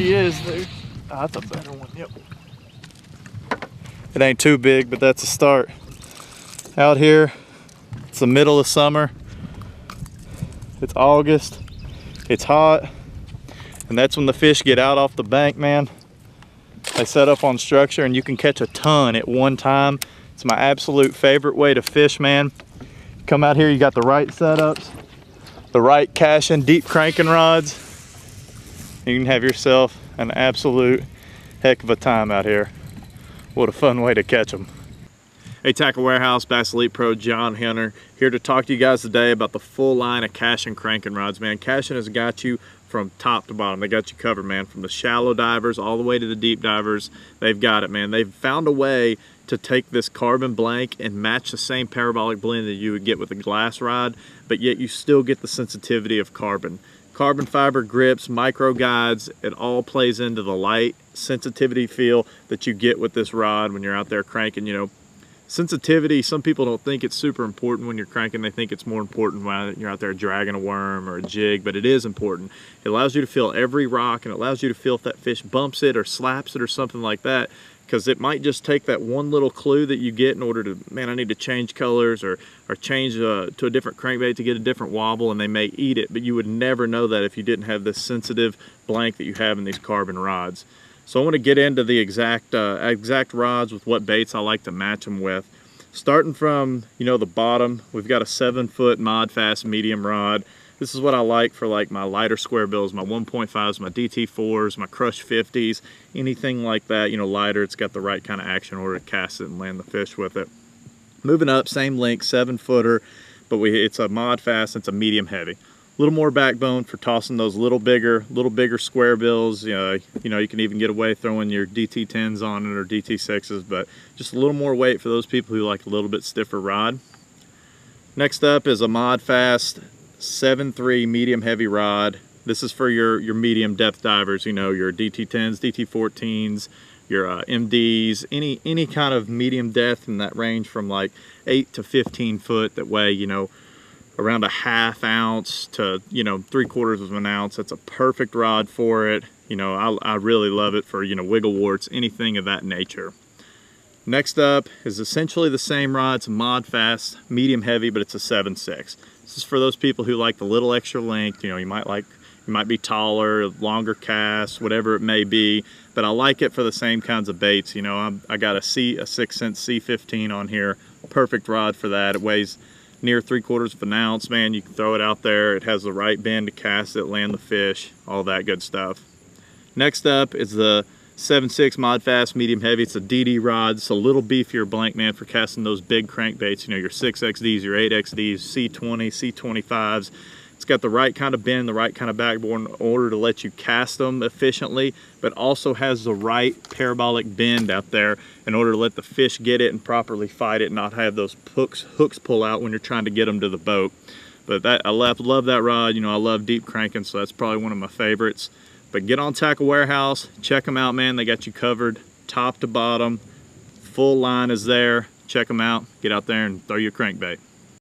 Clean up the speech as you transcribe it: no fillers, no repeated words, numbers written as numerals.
she is, dude. Oh, that's a better one, yep. It ain't too big, but that's a start. Out here, it's the middle of summer. It's August, it's hot, and that's when the fish get out off the bank, man. They set up on structure and you can catch a ton at one time. It's my absolute favorite way to fish, man. Come out here, you got the right setups, the right Cashion deep cranking rods. You can have yourself an absolute heck of a time out here. What a fun way to catch them. Hey, Tackle Warehouse, Bass Elite Pro, John Hunter, here to talk to you guys today about the full line of Cashion cranking rods, man. Cashion has got you from top to bottom. They got you covered, man, from the shallow divers all the way to the deep divers. They've got it, man. They've found a way to take this carbon blank and match the same parabolic blend that you would get with a glass rod, but yet you still get the sensitivity of carbon. Carbon fiber grips, micro guides, it all plays into the light sensitivity feel that you get with this rod when you're out there cranking. You know, sensitivity, some people don't think it's super important when you're cranking. They think it's more important when you're out there dragging a worm or a jig, but it is important. It allows you to feel every rock, and it allows you to feel if that fish bumps it or slaps it or something like that, because it might just take that one little clue that you get in order to, man, I need to change colors or change to a different crankbait to get a different wobble, and they may eat it, but you would never know that if you didn't have this sensitive blank that you have in these carbon rods. So I want to get into the exact rods with what baits I like to match them with. Starting from, you know, the bottom, we've got a 7-foot Mod Fast medium rod. This is what I like for like my lighter square bills, my 1.5s, my DT4s, my Crush 50s, anything like that, you know, lighter. It's got the right kind of action in order to cast it and land the fish with it. Moving up, same length, 7-footer, but it's a Mod Fast, it's a medium heavy. A little more backbone for tossing those little bigger square bills. You know, you can even get away throwing your DT10s on it or DT6s, but just a little more weight for those people who like a little bit stiffer rod. Next up is a Mod Fast 7.3 medium heavy rod. This is for your medium depth divers, you know, your DT10s, DT14s, your MDs, any kind of medium depth in that range from like 8 to 15 foot. That way, you know, around a 1/2 ounce to, you know, 3/4 of an ounce. That's a perfect rod for it. You know, I really love it for, you know, wiggle warts, anything of that nature. Next up is essentially the same rod. It's a Mod Fast medium heavy, but it's a 7.6. This is for those people who like the little extra length. You know, you might be taller, longer casts, whatever it may be, but I like it for the same kinds of baits. You know, I got a 6-cent C15 on here, perfect rod for that. It weighs near 3/4 of an ounce, man. You can throw it out there. It has the right bend to cast it, land the fish, all that good stuff. Next up is the 7.6 Mod Fast medium heavy. It's a DD rod. It's a little beefier blank, man, for casting those big crankbaits. You know, your 6XDs, your 8XDs, C20, C25s. It's got the right kind of bend, the right kind of backbone in order to let you cast them efficiently, but also has the right parabolic bend out there in order to let the fish get it and properly fight it, and not have those hooks pull out when you're trying to get them to the boat. But I love that rod. You know, I love deep cranking, so that's probably one of my favorites. But get on Tackle Warehouse, check them out, man. They got you covered top to bottom. Full line is there. Check them out. Get out there and throw your crankbait.